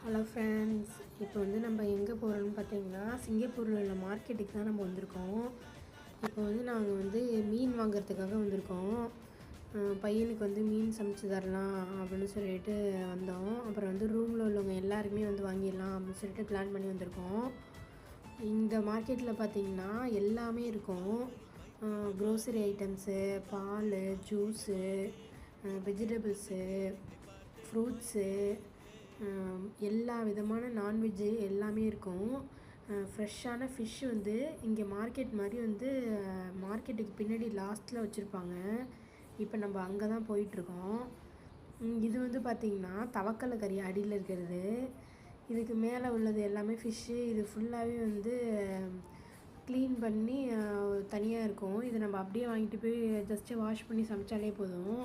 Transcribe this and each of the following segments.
Hello friends, இப்போ வந்து நம்ம எங்கே போகிறோம்னு பார்த்தீங்கன்னா சிங்கப்பூரில் உள்ள மார்க்கெட்டுக்கு தான் நம்ம வந்திருக்கோம். இப்போ வந்து நாங்கள் வந்து மீன் வாங்குறதுக்காக வந்திருக்கோம். பையனுக்கு வந்து மீன் சமைச்சு தரலாம் அப்படின்னு சொல்லிட்டு வந்தோம். அப்புறம் வந்து ரூமில் உள்ளவங்க எல்லாருமே வந்து வாங்கிடலாம் அப்படின்னு சொல்லிட்டு பிளான் பண்ணி வந்திருக்கோம். இந்த மார்க்கெட்டில் பார்த்திங்கன்னா எல்லாமே இருக்கும். க்ரோசரி ஐட்டம்ஸு, பால், ஜூஸு, வெஜிடபிள்ஸு, ஃப்ரூட்ஸு, எல்லா விதமான நான்வெஜ்ஜு எல்லாமே இருக்கும். ஃப்ரெஷ்ஷான ஃபிஷ் வந்து இங்கே மார்க்கெட் மாதிரி வந்து மார்க்கெட்டுக்கு பின்னாடி லாஸ்ட்டில் வச்சுருப்பாங்க. இப்போ நம்ம அங்கே தான் போயிட்டுருக்கோம். இது வந்து பார்த்திங்கன்னா தவக்கலை கறி அடியில் இருக்கிறது. இதுக்கு மேலே உள்ளது எல்லாமே ஃபிஷ்ஷு. இது ஃபுல்லாகவே வந்து க்ளீன் பண்ணி தனியாக இருக்கும். இதை நம்ம அப்படியே வாங்கிட்டு போய் ஜஸ்ட்டு வாஷ் பண்ணி சமைச்சாலே போதும்.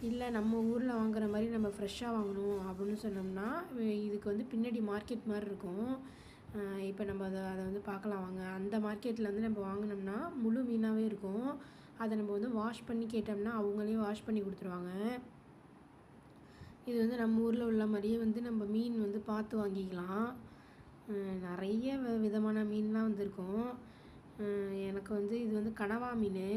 இல்லை நம்ம ஊரில் வாங்குற மாதிரி நம்ம ஃப்ரெஷ்ஷாக வாங்கணும் அப்படின்னு சொன்னோம்னா இதுக்கு வந்து பின்னாடி மார்க்கெட் மாதிரி இருக்கும். இப்போ நம்ம அதை வந்து பார்க்கலாம் வாங்க. அந்த மார்க்கெட்டில் வந்து நம்ம வாங்கினோம்னா முழு மீனாகவே இருக்கும். அதை நம்ம வந்து வாஷ் பண்ணி கேட்டோம்னா அவங்களே வாஷ் பண்ணி கொடுத்துருவாங்க. இது வந்து நம்ம ஊரில் உள்ள மாதிரியே வந்து நம்ம மீன் வந்து பார்த்து வாங்கிக்கலாம். நிறைய விதமான மீன்லாம் வந்துருக்கும். எனக்கு வந்து இது வந்து கனவா மீன்.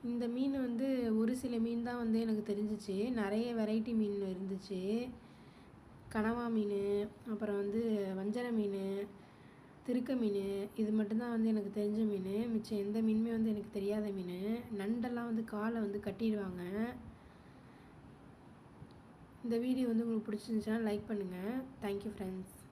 இந்த மீன் வந்து ஒரு சில மீன் தான் வந்து எனக்கு தெரிஞ்சிச்சு. நிறைய வெரைட்டி மீன் இருந்துச்சு. கனவா மீன், அப்புறம் வந்து வஞ்சரை மீன், திருக்க மீன், இது மட்டும்தான் வந்து எனக்கு தெரிஞ்ச மீன். மிச்சம் எந்த மீனுமே வந்து எனக்கு தெரியாத மீன். நண்டெல்லாம் வந்து காலை வந்து கட்டிடுவாங்க. இந்த வீடியோ வந்து உங்களுக்கு பிடிச்சிருந்துச்சுன்னா லைக் பண்ணுங்கள். Thank you friends.